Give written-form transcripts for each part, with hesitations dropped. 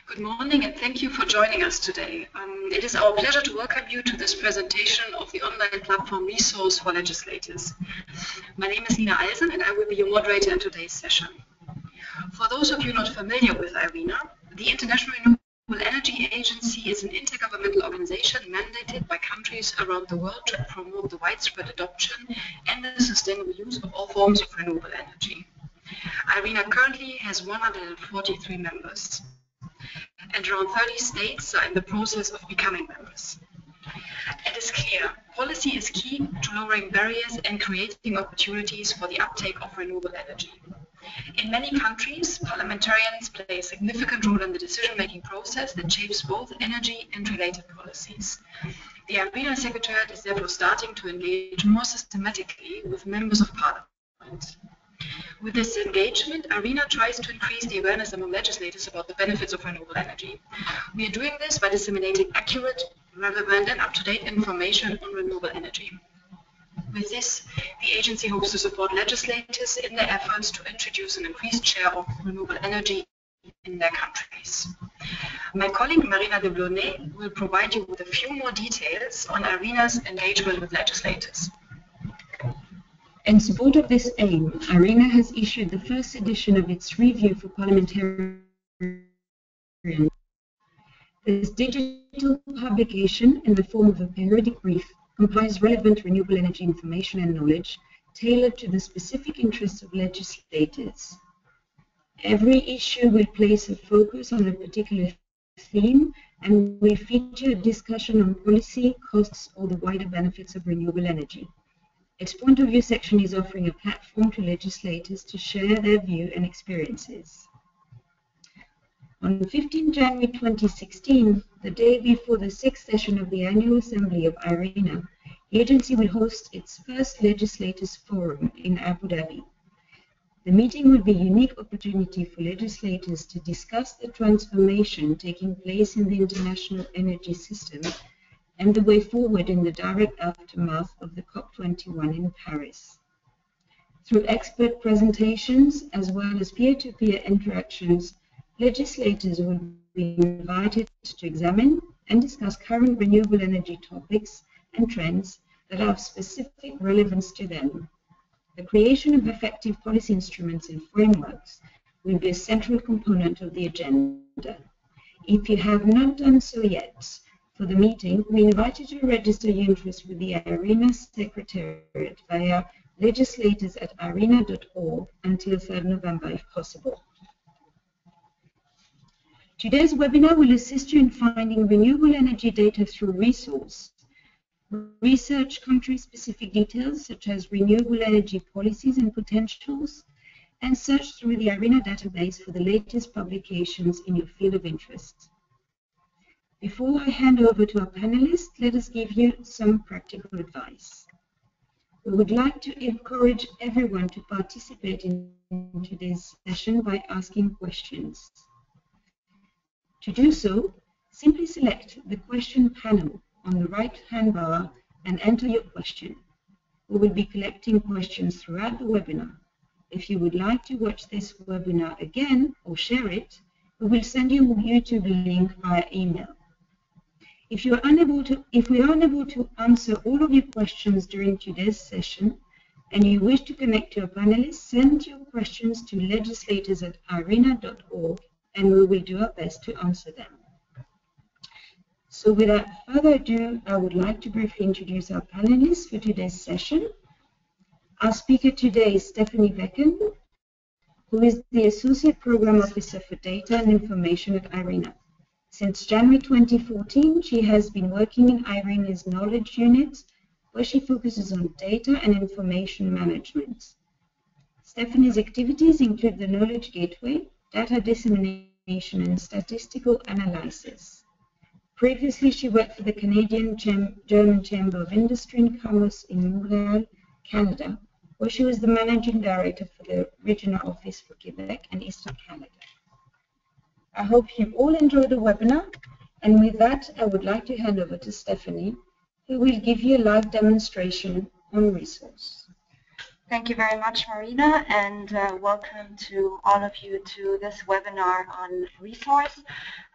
Good morning and thank you for joining us today. It is our pleasure to welcome you to this presentation of the online platform resource for legislators. My name is Nina Eisen and I will be your moderator in today's session. For those of you not familiar with IRENA, the International Renewable Energy Agency is an intergovernmental organization mandated by countries around the world to promote the widespread adoption and the sustainable use of all forms of renewable energy. IRENA currently has 143 members, and around 30 states are in the process of becoming members. It is clear, policy is key to lowering barriers and creating opportunities for the uptake of renewable energy. In many countries, parliamentarians play a significant role in the decision-making process that shapes both energy and related policies. The IRENA Secretariat is therefore starting to engage more systematically with members of parliament. With this engagement, IRENA tries to increase the awareness among legislators about the benefits of renewable energy. We are doing this by disseminating accurate, relevant, and up-to-date information on renewable energy. With this, the agency hopes to support legislators in their efforts to introduce an increased share of renewable energy in their countries. My colleague Marina de Blonay will provide you with a few more details on IRENA's engagement with legislators. In support of this aim, IRENA has issued the first edition of its review for parliamentarians. This digital publication, in the form of a periodic brief, compiles relevant renewable energy information and knowledge tailored to the specific interests of legislators. Every issue will place a focus on a particular theme and will feature a discussion on policy, costs, or the wider benefits of renewable energy. Its point of view section is offering a platform to legislators to share their view and experiences. On 15 January 2016, the day before the 6th session of the Annual Assembly of IRENA, the agency will host its first Legislators Forum in Abu Dhabi. The meeting will be a unique opportunity for legislators to discuss the transformation taking place in the international energy system and the way forward in the direct aftermath of the COP21 in Paris. Through expert presentations as well as peer-to-peer interactions, legislators will be invited to examine and discuss current renewable energy topics and trends that are of specific relevance to them. The creation of effective policy instruments and frameworks will be a central component of the agenda. If you have not done so yet, for the meeting, we invite you to register your interest with the IRENA Secretariat via legislators@irena.org until 3rd November if possible. Today's webinar will assist you in finding renewable energy data through resource. Research country-specific details such as renewable energy policies and potentials, and search through the IRENA database for the latest publications in your field of interest. Before I hand over to our panelists, let us give you some practical advice. We would like to encourage everyone to participate in today's session by asking questions. To do so, simply select the question panel on the right-hand bar and enter your question. We will be collecting questions throughout the webinar. If you would like to watch this webinar again or share it, we will send you a YouTube link via email. If we are unable to answer all of your questions during today's session and you wish to connect to our panelists, send your questions to legislators@irena.org and we will do our best to answer them. So without further ado, I would like to briefly introduce our panelists for today's session. Our speaker today is Stephanie Becker, who is the Associate Program Officer for Data and Information at IRENA. Since January 2014, she has been working in IRENA's Knowledge Unit, where she focuses on data and information management. Stephanie's activities include the Knowledge Gateway, data dissemination, and statistical analysis. Previously, she worked for the Canadian-German Chamber of Industry and Commerce in Montreal, Canada, where she was the Managing Director for the Regional Office for Quebec and Eastern Canada. I hope you all enjoyed the webinar, and with that, I would like to hand over to Stephanie, who will give you a live demonstration on resource. Thank you very much, Marina, and welcome to all of you to this webinar on resource.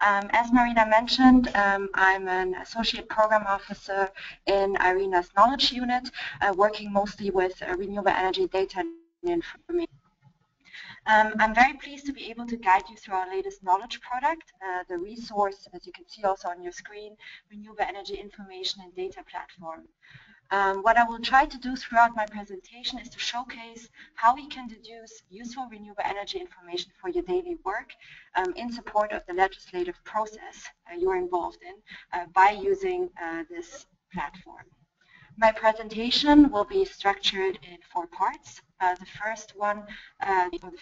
As Marina mentioned, I'm an Associate Program Officer in Irene's Knowledge Unit, working mostly with renewable energy data and information. I'm very pleased to be able to guide you through our latest knowledge product, the resource, as you can see also on your screen, Renewable Energy Information and Data Platform. What I will try to do throughout my presentation is to showcase how we can deduce useful renewable energy information for your daily work in support of the legislative process you're involved in by using this platform. My presentation will be structured in 4 parts. The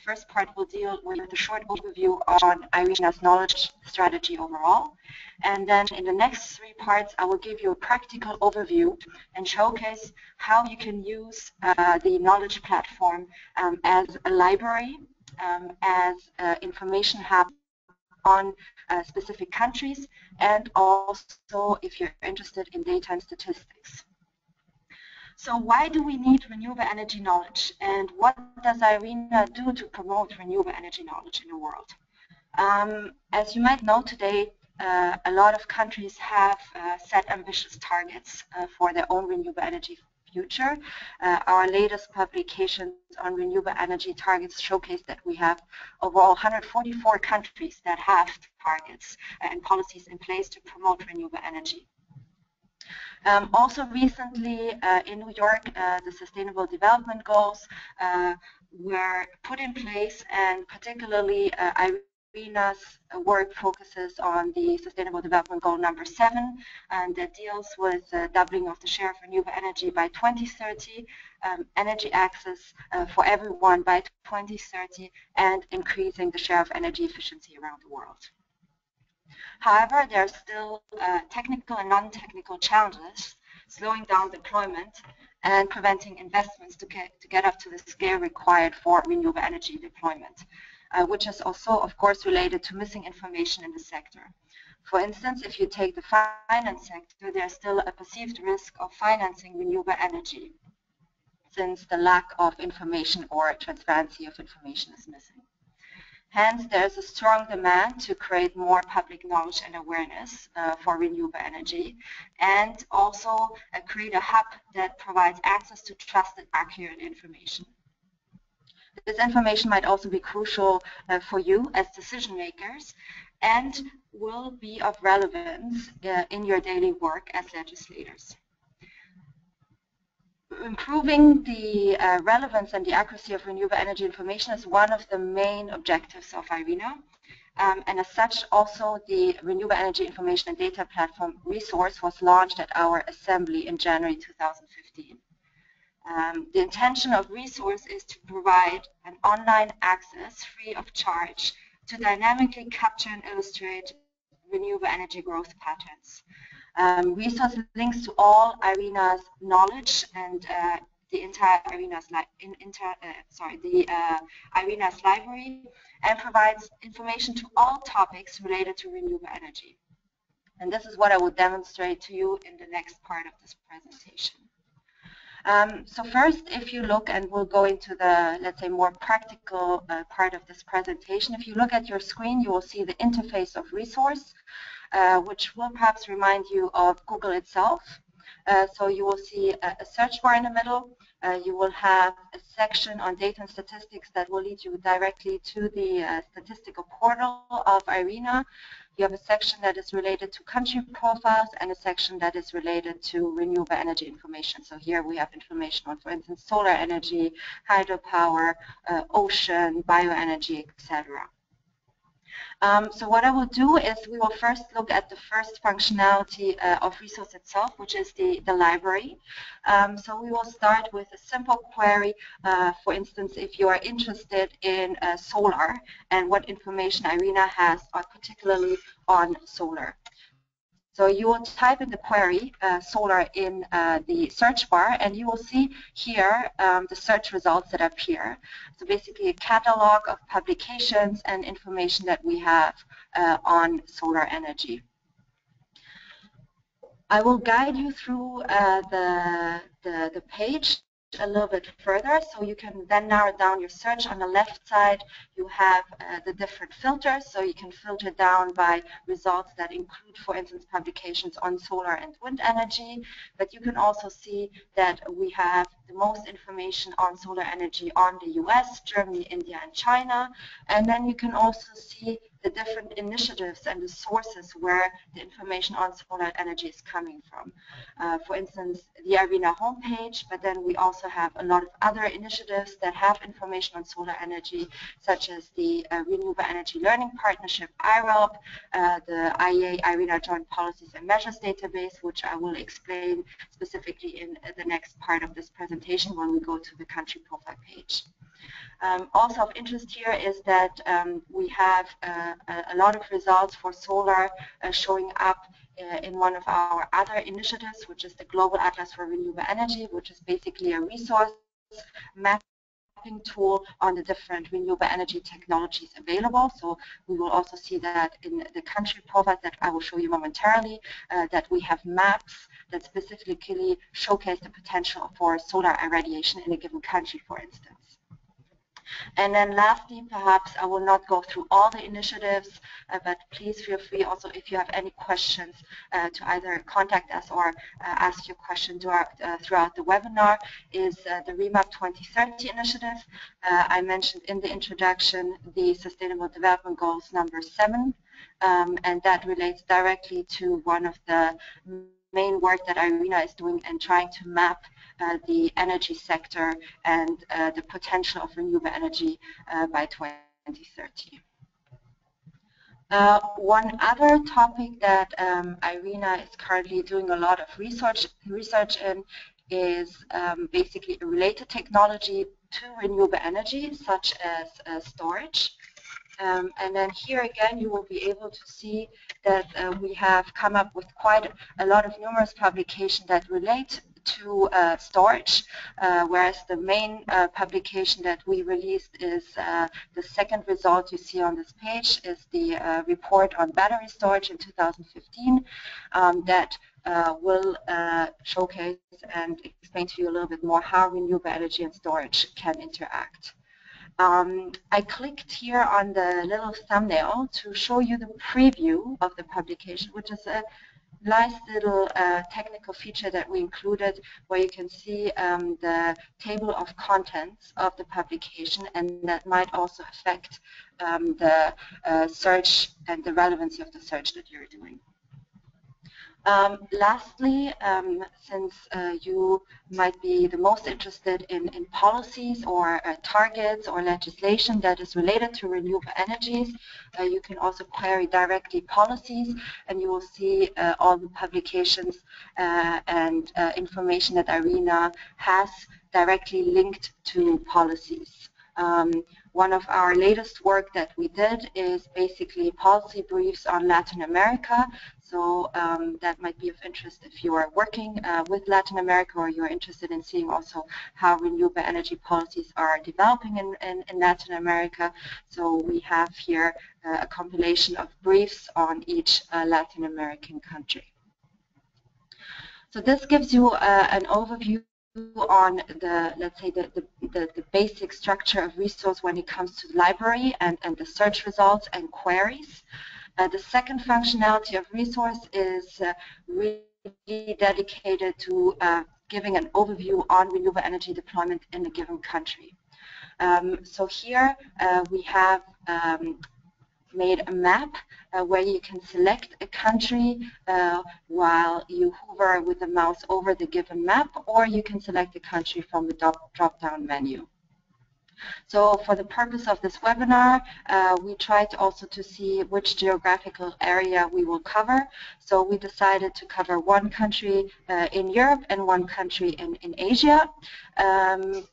first part will deal with a short overview on Irene's knowledge strategy overall. And then in the next 3 parts, I will give you a practical overview and showcase how you can use the knowledge platform as a library, as information hub on specific countries, and also if you're interested in data and statistics. So why do we need renewable energy knowledge, and what does Irene do to promote renewable energy knowledge in the world? As you might know today, a lot of countries have set ambitious targets for their own renewable energy future. Our latest publications on renewable energy targets showcase that we have overall 144 countries that have targets and policies in place to promote renewable energy. Also recently in New York, the Sustainable Development Goals were put in place, and particularly Irene's work focuses on the Sustainable Development Goal number 7, and that deals with doubling of the share of renewable energy by 2030, energy access for everyone by 2030, and increasing the share of energy efficiency around the world. However, there are still technical and non-technical challenges, slowing down deployment and preventing investments to get up to the scale required for renewable energy deployment, which is also, of course, related to missing information in the sector. For instance, if you take the finance sector, there's still a perceived risk of financing renewable energy, since the lack of information or transparency of information is missing. Hence, there's a strong demand to create more public knowledge and awareness for renewable energy, and also create a hub that provides access to trusted, accurate information. This information might also be crucial for you as decision makers and will be of relevance in your daily work as legislators. Improving the relevance and the accuracy of renewable energy information is one of the main objectives of Irene. And as such, also the Renewable Energy Information and Data Platform resource was launched at our assembly in January 2015. The intention of resource is to provide an online access free of charge to dynamically capture and illustrate renewable energy growth patterns. Resource links to all Irene's knowledge and the entire Irene's Irene's library, and provides information to all topics related to renewable energy. And this is what I will demonstrate to you in the next part of this presentation. So first, if you look, and we'll go into the, let's say, more practical part of this presentation. If you look at your screen, you will see the interface of resource, which will perhaps remind you of Google itself. So you will see a search bar in the middle. You will have a section on data and statistics that will lead you directly to the statistical portal of Irene. You have a section that is related to country profiles and a section that is related to renewable energy information. So here we have information on, for instance, solar energy, hydropower, ocean, bioenergy, etc. So what I will do is we will first look at the first functionality of resource itself, which is the library. So we will start with a simple query. For instance, if you are interested in solar and what information Irene has, particularly on solar. So you will type in the query solar in the search bar, and you will see here the search results that appear. So basically a catalog of publications and information that we have on solar energy. I will guide you through the page a little bit further, so you can then narrow down your search. On the left side, you have the different filters, so you can filter down by results that include, for instance, publications on solar and wind energy, but you can also see that we have the most information on solar energy on the US, Germany, India, and China, and then you can also see the different initiatives and the sources where the information on solar energy is coming from. For instance, the Irene homepage, but then we also have a lot of other initiatives that have information on solar energy, such as the Renewable Energy Learning Partnership, IRELP, the IEA Irene Joint Policies and Measures database, which I will explain specifically in the next part of this presentation when we go to the country profile page. Also of interest here is that we have a lot of results for solar showing up in one of our other initiatives, which is the Global Atlas for Renewable Energy, which is basically a resource mapping tool on the different renewable energy technologies available. So we will also see that in the country profile that I will show you momentarily, that we have maps that specifically showcase the potential for solar irradiation in a given country, for instance. And then lastly, perhaps I will not go through all the initiatives, but please feel free also if you have any questions to either contact us or ask your question throughout the webinar, is the REMAP 2030 initiative. I mentioned in the introduction the Sustainable Development Goals number 7, and that relates directly to one of the main work that Irene is doing and trying to map the energy sector and the potential of renewable energy by 2030. One other topic that Irene is currently doing a lot of research in is basically a related technology to renewable energy, such as storage. And then here again, you will be able to see that we have come up with quite a lot of numerous publications that relate to storage, whereas the main publication that we released is the second result you see on this page is the report on battery storage in 2015 that will showcase and explain to you a little bit more how renewable energy and storage can interact. I clicked here on the little thumbnail to show you the preview of the publication, which is a nice little technical feature that we included where you can see the table of contents of the publication, and that might also affect the search and the relevancy of the search that you're doing. Lastly, since you might be the most interested in policies or targets or legislation that is related to renewable energies, you can also query directly policies, and you will see all the publications and information that Irene has directly linked to policies. One of our latest work that we did is basically policy briefs on Latin America. So that might be of interest if you are working with Latin America or you're interested in seeing also how renewable energy policies are developing in Latin America. So we have here a compilation of briefs on each Latin American country. So this gives you an overview on the, let's say, the basic structure of resource when it comes to the library and the search results and queries. The second functionality of resource is really dedicated to giving an overview on renewable energy deployment in a given country. So here we have made a map where you can select a country while you hover with the mouse over the given map, or you can select a country from the drop-down menu. So for the purpose of this webinar, we tried also to see which geographical area we will cover. So we decided to cover one country in Europe and one country in Asia.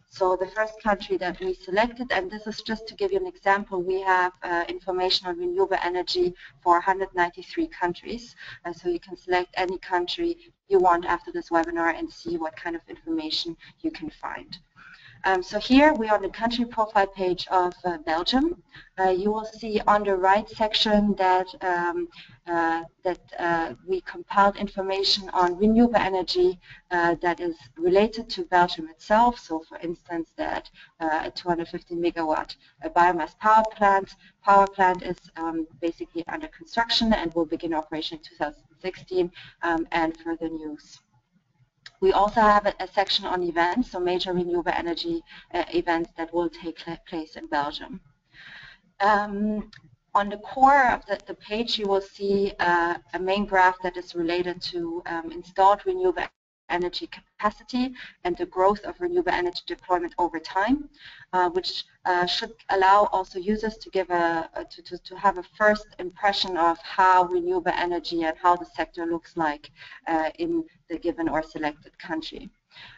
So the first country that we selected, and this is just to give you an example, we have information on renewable energy for 193 countries. So you can select any country you want after this webinar and see what kind of information you can find. So here we are on the country profile page of Belgium. You will see on the right section that we compiled information on renewable energy that is related to Belgium itself. So, for instance, that a 250 megawatt biomass power plant is basically under construction and will begin operation in 2016, and further news. We also have a section on events, so major renewable energy events that will take place in Belgium. On the core of the page, you will see a main graph that is related to installed renewable energy capacity and the growth of renewable energy deployment over time, which should allow also users to give to have a first impression of how renewable energy and how the sector looks like in the given or selected country.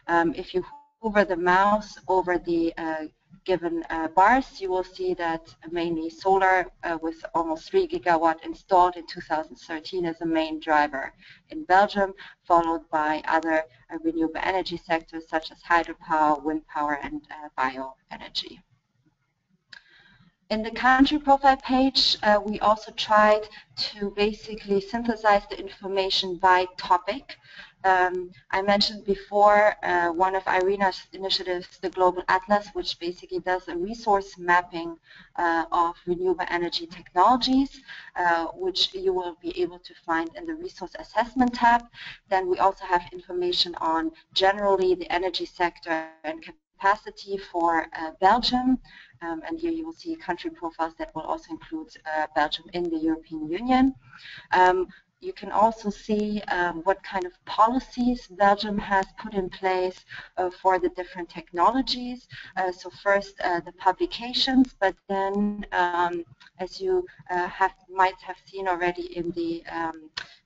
If you hover the mouse over the given bars, you will see that mainly solar with almost 3 gigawatt installed in 2013 is a main driver in Belgium, followed by other renewable energy sectors such as hydropower, wind power, and bioenergy. In the country profile page, we also tried to basically synthesize the information by topic. I mentioned before one of Irene's initiatives, the Global Atlas, which basically does a resource mapping of renewable energy technologies, which you will be able to find in the Resource Assessment tab. Then we also have information on generally the energy sector and capacity for Belgium. And here you will see country profiles that will also include Belgium in the European Union. You can also see what kind of policies Belgium has put in place for the different technologies. So first the publications, but then as you might have seen already in the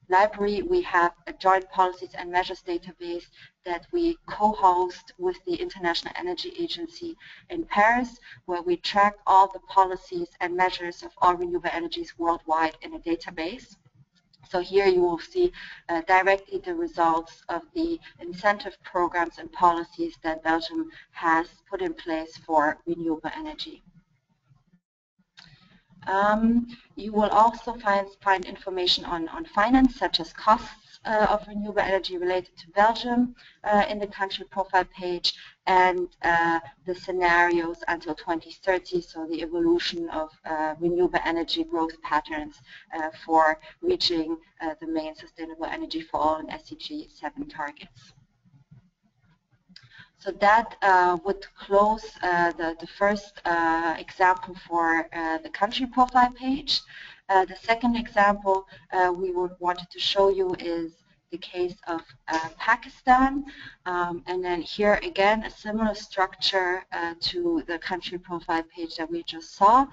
library, we have a joint policies and measures database that we co-host with the International Energy Agency in Paris, where we track all the policies and measures of all renewable energies worldwide in a database. So here you will see directly the results of the incentive programs and policies that Belgium has put in place for renewable energy. You will also find information on finance, such as costs of renewable energy related to Belgium in the country profile page, and the scenarios until 2030, so the evolution of renewable energy growth patterns for reaching the main sustainable energy for all and SDG 7 targets. So that would close the first example for the country profile page. The second example we wanted to show you is the case of Pakistan, and then here again a similar structure to the country profile page that we just saw.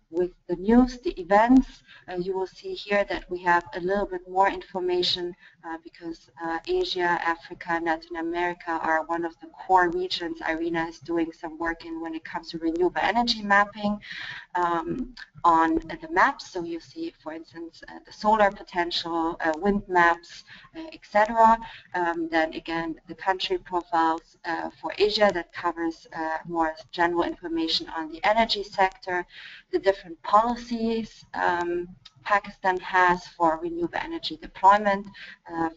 With the news, the events, you will see here that we have a little bit more information because Asia, Africa, and Latin America are one of the core regions Irene is doing some work in when it comes to renewable energy mapping on the maps. So you see, for instance, the solar potential, wind maps, etc. Then again, the country profiles for Asia that covers more general information on the energy sector, the different policies Pakistan has for renewable energy deployment,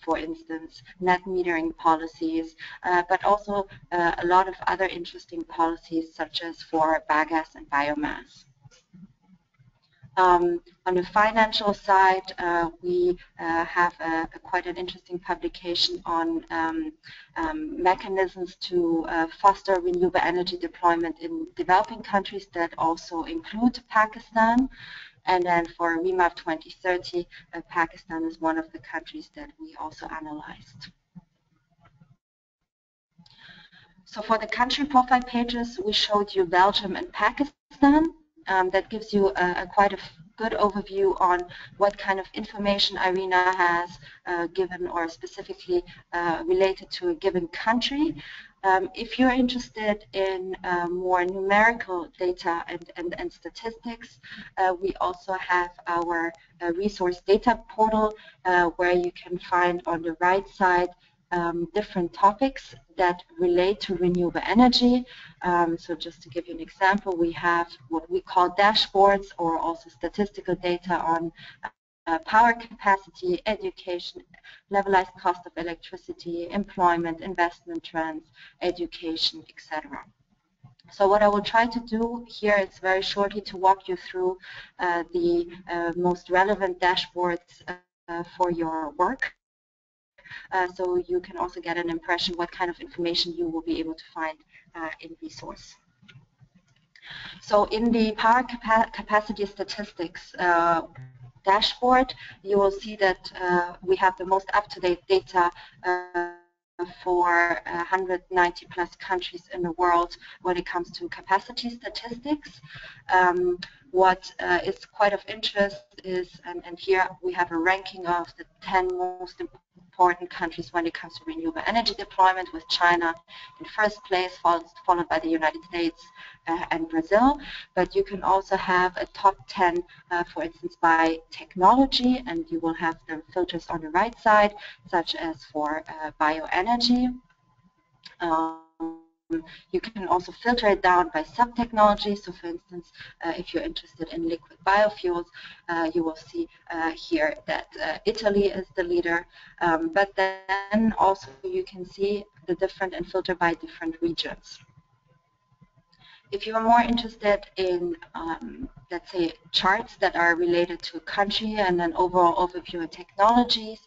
for instance, net metering policies, but also a lot of other interesting policies such as for biogas and biomass. On the financial side, we have quite an interesting publication on mechanisms to foster renewable energy deployment in developing countries that also include Pakistan. And then for Remap 2030, Pakistan is one of the countries that we also analyzed. So for the country profile pages, we showed you Belgium and Pakistan. That gives you quite a good overview on what kind of information Irene has given or specifically related to a given country. If you're interested in more numerical data and statistics, we also have our resource data portal where you can find on the right side different topics that relate to renewable energy. So just to give you an example, we have what we call dashboards, or also statistical data on power capacity, education, levelized cost of electricity, employment, investment trends, education, etc. So what I will try to do here is very shortly to walk you through the most relevant dashboards for your work. So you can also get an impression what kind of information you will be able to find in resource. So in the power capacity statistics dashboard, you will see that we have the most up-to-date data for 190 plus countries in the world when it comes to capacity statistics. What is quite of interest is, and here we have a ranking of the 10 most important countries when it comes to renewable energy deployment, with China in first place, followed by the United States and Brazil. But you can also have a top 10, for instance, by technology, and you will have the filters on the right side, such as for bioenergy. You can also filter it down by sub-technology. So for instance, if you're interested in liquid biofuels, you will see here that Italy is the leader. But then also you can see the different and filter by different regions. If you are more interested in, let's say, charts that are related to a country and an overall overview of technologies,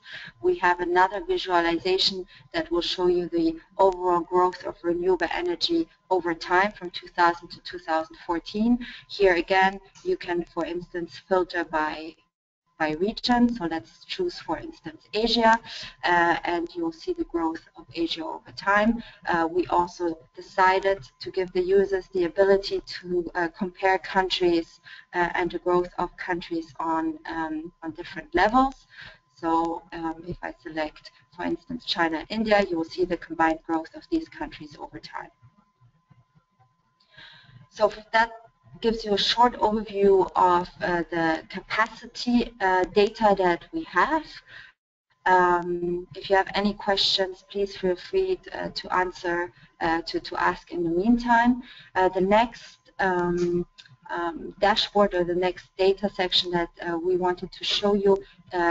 we have another visualization that will show you the overall growth of renewable energy over time from 2000 to 2014. Here again, you can, for instance, filter by region. So let's choose, for instance, Asia, and you'll see the growth of Asia over time. We also decided to give the users the ability to compare countries and the growth of countries on different levels. So if I select, for instance, China and India, you will see the combined growth of these countries over time. So that gives you a short overview of the capacity data that we have. If you have any questions, please feel free to answer, to ask in the meantime. The next dashboard, or the next data section that we wanted to show you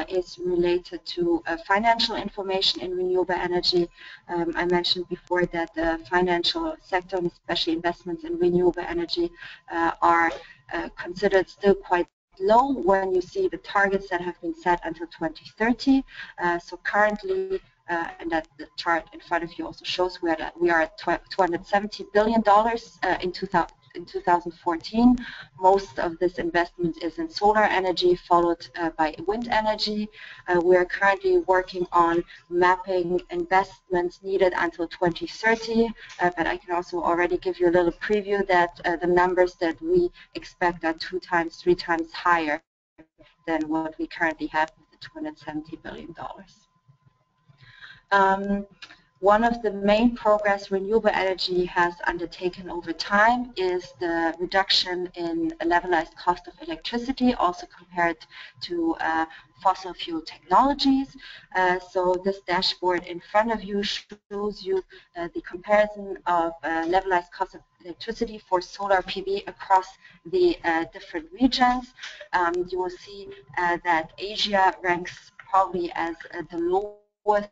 is related to financial information in renewable energy. I mentioned before that the financial sector, and especially investments in renewable energy, are considered still quite low when you see the targets that have been set until 2030. So currently, and that the chart in front of you also shows we are at $270 billion in 2014. Most of this investment is in solar energy, followed by wind energy. We are currently working on mapping investments needed until 2030, but I can also already give you a little preview that the numbers that we expect are 2 times, 3 times higher than what we currently have with the $270 billion. One of the main progress renewable energy has undertaken over time is the reduction in levelized cost of electricity, also compared to fossil fuel technologies. So this dashboard in front of you shows you the comparison of levelized cost of electricity for solar PV across the different regions. You will see that Asia ranks probably as the lowest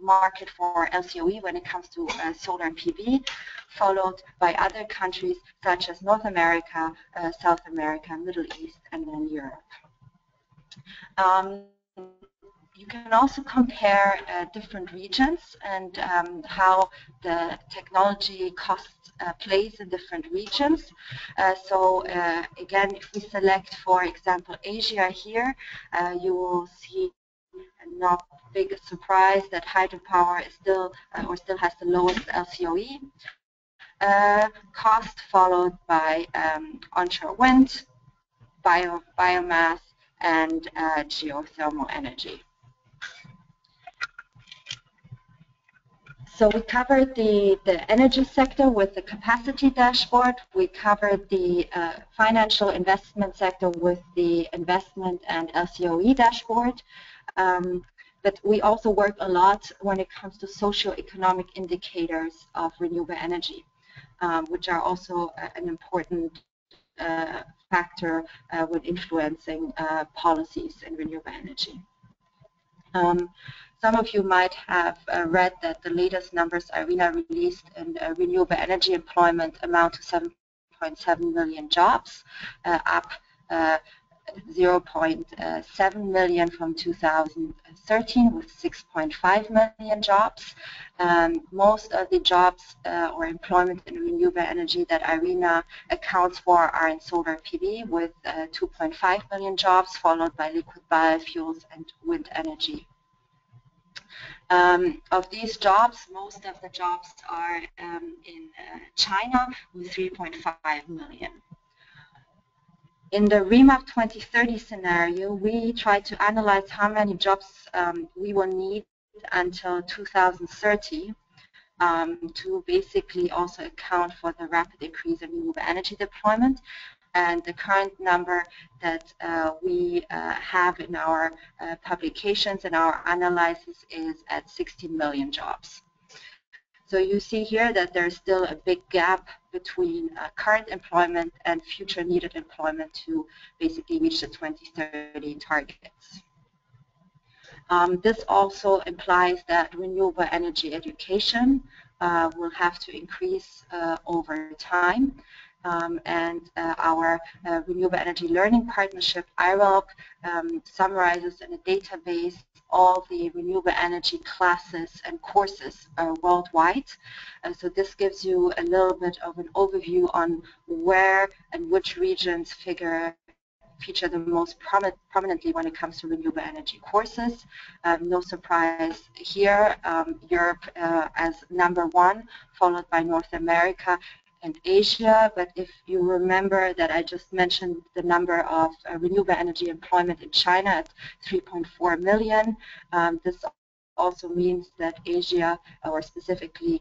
market for LCOE when it comes to solar and PV, followed by other countries such as North America, South America, Middle East, and then Europe. You can also compare different regions and how the technology cost plays in different regions. So again, if we select, for example, Asia here, you will see not big surprise that hydropower is still has the lowest LCOE cost, followed by onshore wind, biomass, and geothermal energy. So we covered the energy sector with the capacity dashboard. We covered the financial investment sector with the investment and LCOE dashboard. But we also work a lot when it comes to socio-economic indicators of renewable energy, which are also an important factor when influencing policies in renewable energy. Some of you might have read that the latest numbers Irene released in renewable energy employment amount to 7.7 million jobs, up 0.7 million from 2013 with 6.5 million jobs. Most of the jobs or employment in renewable energy that Irene accounts for are in solar PV with 2.5 million jobs, followed by liquid biofuels and wind energy. Of these jobs, most of the jobs are in China with 3.5 million. In the Remap 2030 scenario, we try to analyze how many jobs we will need until 2030 to basically also account for the rapid increase in renewable energy deployment. And the current number that we have in our publications and our analysis is at 16 million jobs. So you see here that there's still a big gap between current employment and future needed employment to basically reach the 2030 targets. This also implies that renewable energy education will have to increase over time. Our Renewable Energy Learning Partnership, IRLP, summarizes in a database all the renewable energy classes and courses worldwide. So this gives you a little bit of an overview on where and which regions feature the most prominently when it comes to renewable energy courses. No surprise here, Europe as #1, followed by North America and Asia. But if you remember that I just mentioned the number of renewable energy employment in China at 3.4 million, this also means that Asia, or specifically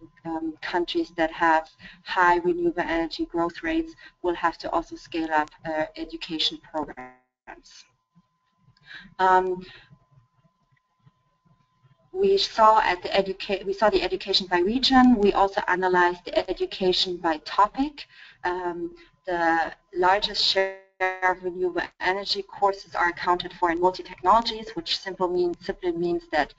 countries that have high renewable energy growth rates, will have to also scale up education programs. We saw the education by region. We also analyzed the education by topic. The largest share of renewable energy courses are accounted for in multi-technologies, which simply means that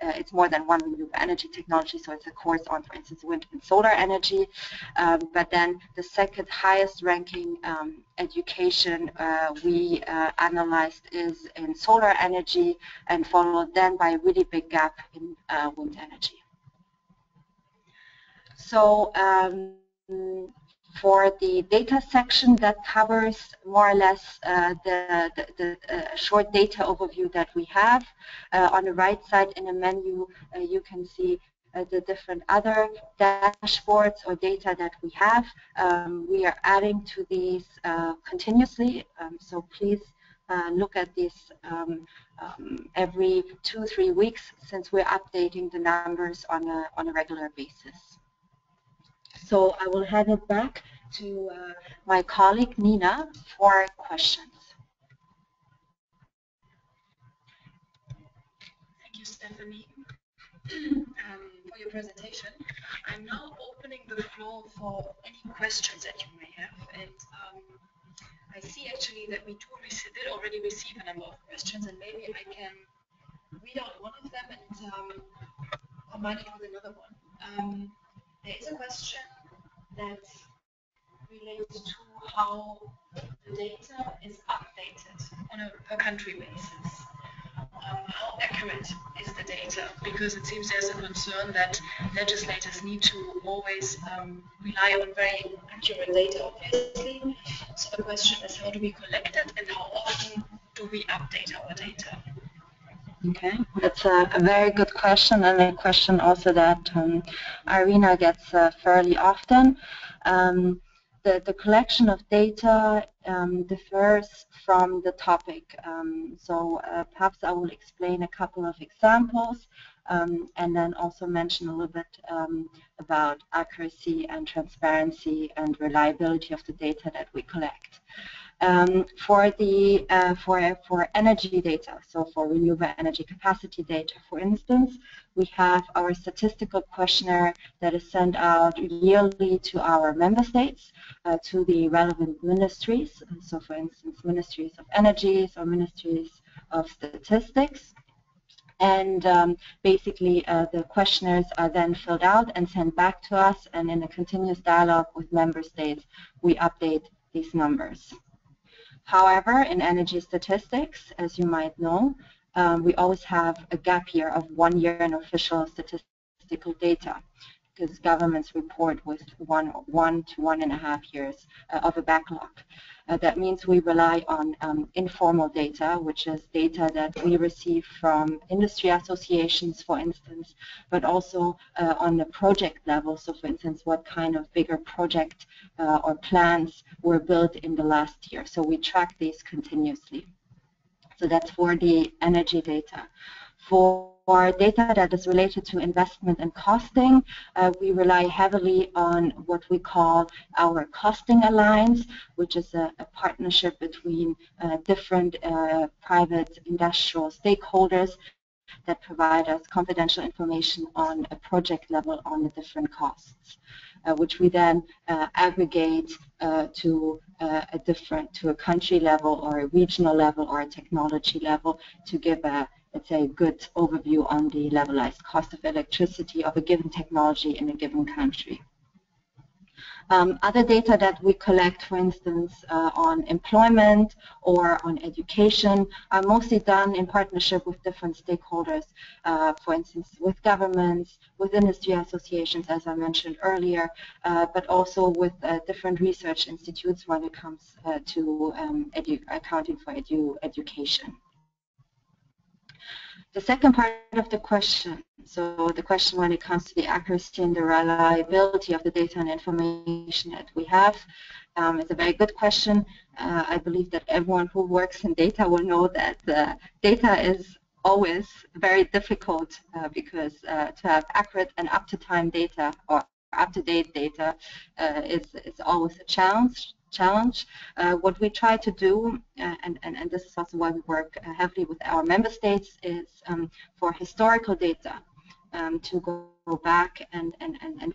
it's more than one renewable energy technology, so it's a course on, for instance, wind and solar energy. But then the second highest ranking education we analyzed is in solar energy, and followed then by a really big gap in wind energy. So for the data section, that covers more or less the short data overview that we have. On the right side in the menu, you can see the different other dashboards or data that we have. We are adding to these continuously, so please look at this every 2-3 weeks, since we're updating the numbers on a regular basis. So I will hand it back to my colleague Nina for questions. Thank you, Stephanie, for your presentation. I'm now opening the floor for any questions that you may have. And I see actually that we did already receive a number of questions, and maybe I can read out one of them and combine it with another one. There is a question that relates to how the data is updated on a per country basis. How accurate is the data? Because it seems there's a concern that legislators need to always rely on very accurate data, obviously. So the question is, how do we collect it, and how often do we update our data? Okay, that's a very good question, and a question also that Irene gets fairly often. The collection of data differs from the topic. So perhaps I will explain a couple of examples and then also mention a little bit about accuracy and transparency and reliability of the data that we collect. For energy data, so for renewable energy capacity data, for instance, we have our statistical questionnaire that is sent out yearly to our member states, to the relevant ministries. So, for instance, ministries of energies or ministries of statistics. And basically, the questionnaires are then filled out and sent back to us, and in a continuous dialogue with member states, we update these numbers. However, in energy statistics, as you might know, we always have a gap year of 1 year in official statistical data, because governments report with one to 1.5 years of a backlog. That means we rely on informal data, which is data that we receive from industry associations, for instance, but also on the project level. So, for instance, what kind of bigger project or plans were built in the last year. So we track these continuously. So that's for the energy data. For data that is related to investment and costing, we rely heavily on what we call our Costing Alliance, which is a partnership between different private industrial stakeholders that provide us confidential information on a project level on the different costs, which we then aggregate to a country level or a regional level or a technology level to give a, let's say, a good overview on the levelized cost of electricity of a given technology in a given country. Other data that we collect, for instance, on employment or on education, are mostly done in partnership with different stakeholders, for instance, with governments, with industry associations, as I mentioned earlier, but also with different research institutes when it comes to accounting for education. The second part of the question, so the question when it comes to the accuracy and the reliability of the data and information that we have, is a very good question. I believe that everyone who works in data will know that data is always very difficult because to have accurate and up-to-time data or up-to-date data is always a challenge. What we try to do, and this is also why we work heavily with our member states, is for historical data to go back and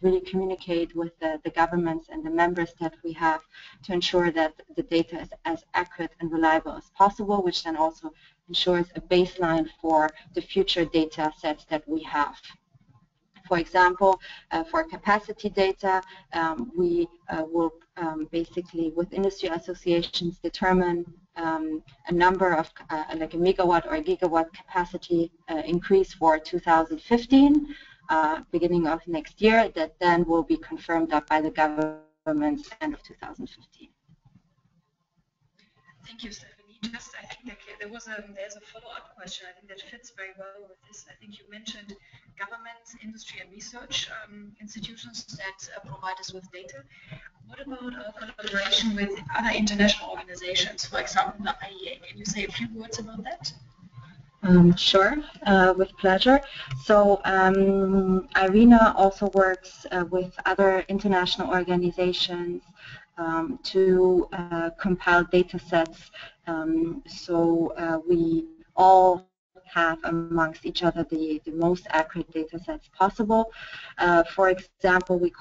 really communicate with the governments and the members that we have to ensure that the data is as accurate and reliable as possible, which then also ensures a baseline for the future data sets that we have. For example, for capacity data, we will basically, with industry associations, determine a number of, like a megawatt or a gigawatt capacity increase for 2015, beginning of next year, that then will be confirmed up by the government end of 2015. Thank you, Stephanie. Just, I think there's a follow-up question. I think that fits very well with this. I think you mentioned governments, industry, and research institutions that provide us with data. What about our collaboration with other international organizations, for example, the IEA? Can you say a few words about that? Sure, with pleasure. So Irene also works with other international organizations to compile data sets. So we all have amongst each other the most accurate data sets possible. For example, we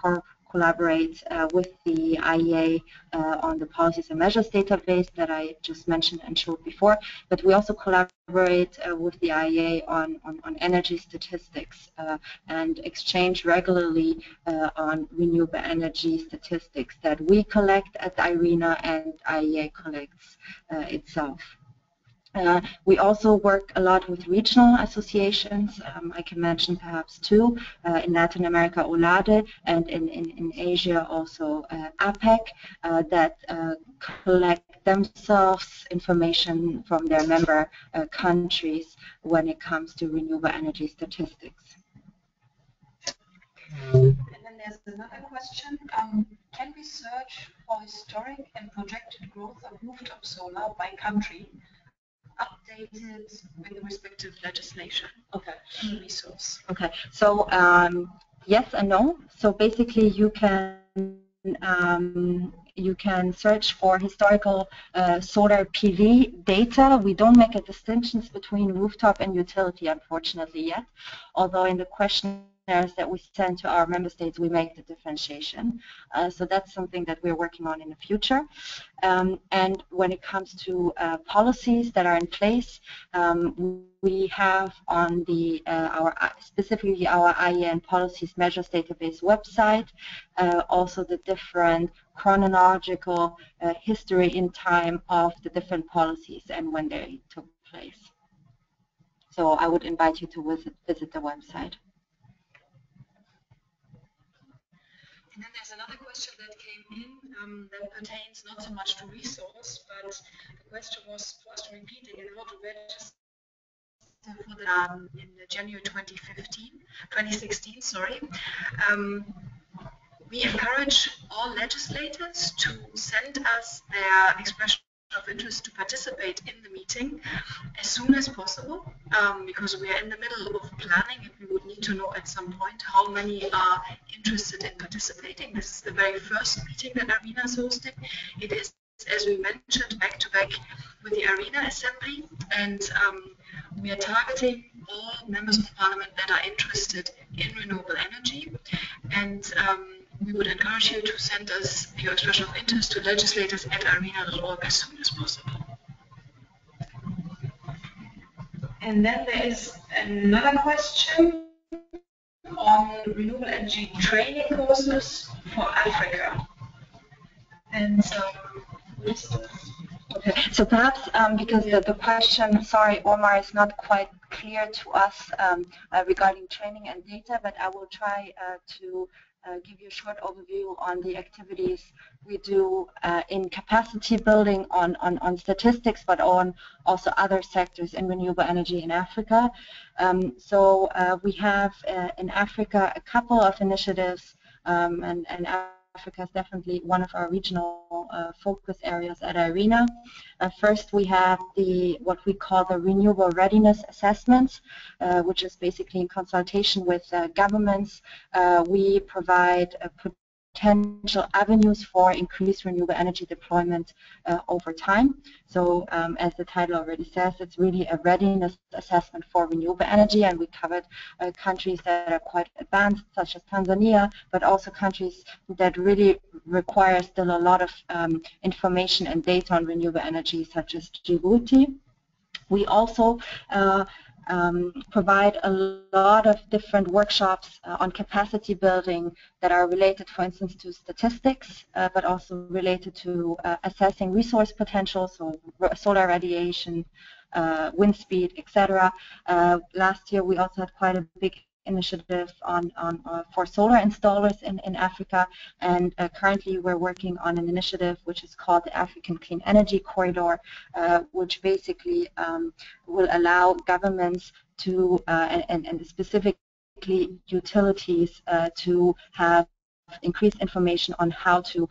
collaborate with the IEA on the policies and measures database that I just mentioned and showed before, but we also collaborate with the IEA on energy statistics and exchange regularly on renewable energy statistics that we collect at Irene and IEA collects itself. We also work a lot with regional associations. I can mention perhaps two, in Latin America, OLADE, and in Asia also APEC, that collect themselves information from their member countries when it comes to renewable energy statistics. And then there's another question. Can we search for historic and projected growth of rooftop solar by country, updated with the respective legislation? Okay. And resource. Okay. So yes and no. So basically, you can you can search for historical solar PV data. We don't make a distinctions between rooftop and utility, unfortunately, yet, although in the questionnaires that we send to our member states, we make the differentiation. So that's something that we're working on in the future. And when it comes to policies that are in place, we have on the specifically our IEN policies measures database website, also the different chronological history in time of the different policies and when they took place. So I would invite you to visit the website. And then there's another question that came in that pertains not so much to resource, but the question was for us to repeat again how to register for the in January 2016. Sorry. We encourage all legislators to send us their expression of interest to participate in the meeting as soon as possible, because we are in the middle of planning and we would need to know at some point how many are interested in participating. This is the very first meeting that Arena is hosting. It is, as we mentioned, back-to-back with the Arena Assembly, and we are targeting all members of parliament that are interested in renewable energy, and we would encourage you to send us your expression of interest to legislators@arena.org as soon as possible. And then there is another question on renewable energy training courses for Africa. And so, okay. So perhaps because the question, sorry, Omar, is not quite clear to us regarding training and data, but I will try to give you a short overview on the activities we do in capacity building on statistics, but on also other sectors in renewable energy in Africa. So we have in Africa a couple of initiatives, and Africa is definitely one of our regional focus areas at IRENA. First, we have what we call the Renewable Readiness Assessment, which is basically in consultation with governments. We provide potential avenues for increased renewable energy deployment over time. So as the title already says, it's really a readiness assessment for renewable energy, and we covered countries that are quite advanced, such as Tanzania, but also countries that really require still a lot of information and data on renewable energy, such as Djibouti. We also provide a lot of different workshops on capacity building that are related, for instance, to statistics, but also related to assessing resource potential, so solar radiation, wind speed, etc. Last year, we also had quite a big initiative for solar installers in Africa, and currently we're working on an initiative which is called the African Clean Energy Corridor, which basically will allow governments to and specifically utilities to have increased information on how to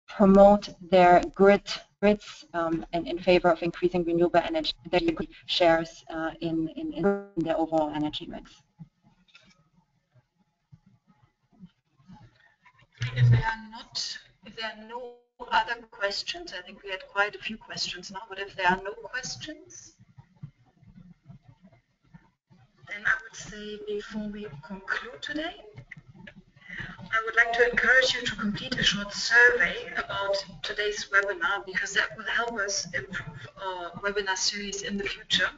promote their grids in favor of increasing renewable energy shares in their overall energy mix. If there are no other questions, I think we had quite a few questions now, but if there are no questions, then I would say before we conclude today, I would like to encourage you to complete a short survey about today's webinar, because that will help us improve our webinar series in the future.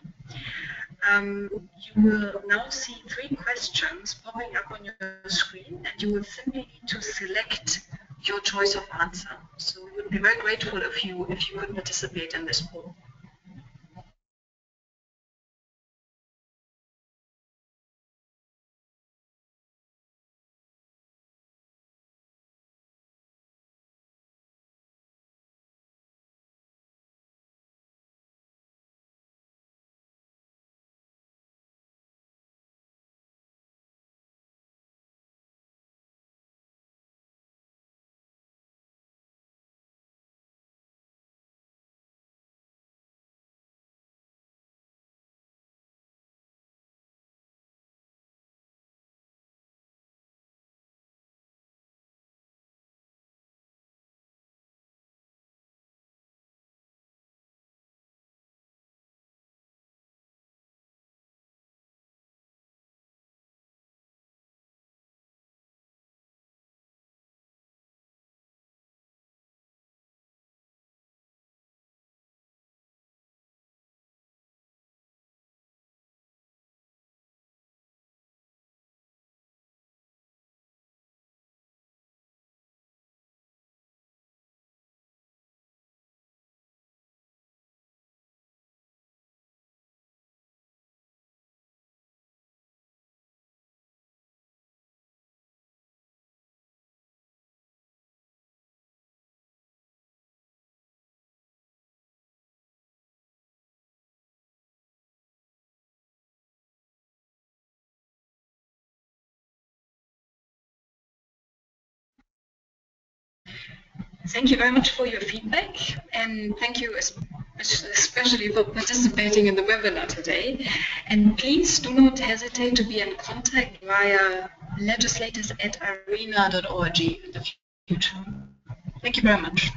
You will now see 3 questions popping up on your screen, and you will simply need to select your choice of answer. So we would be very grateful if you could participate in this poll. Thank you very much for your feedback, and thank you especially for participating in the webinar today. And please do not hesitate to be in contact via legislators@arena.org in the future. Thank you very much.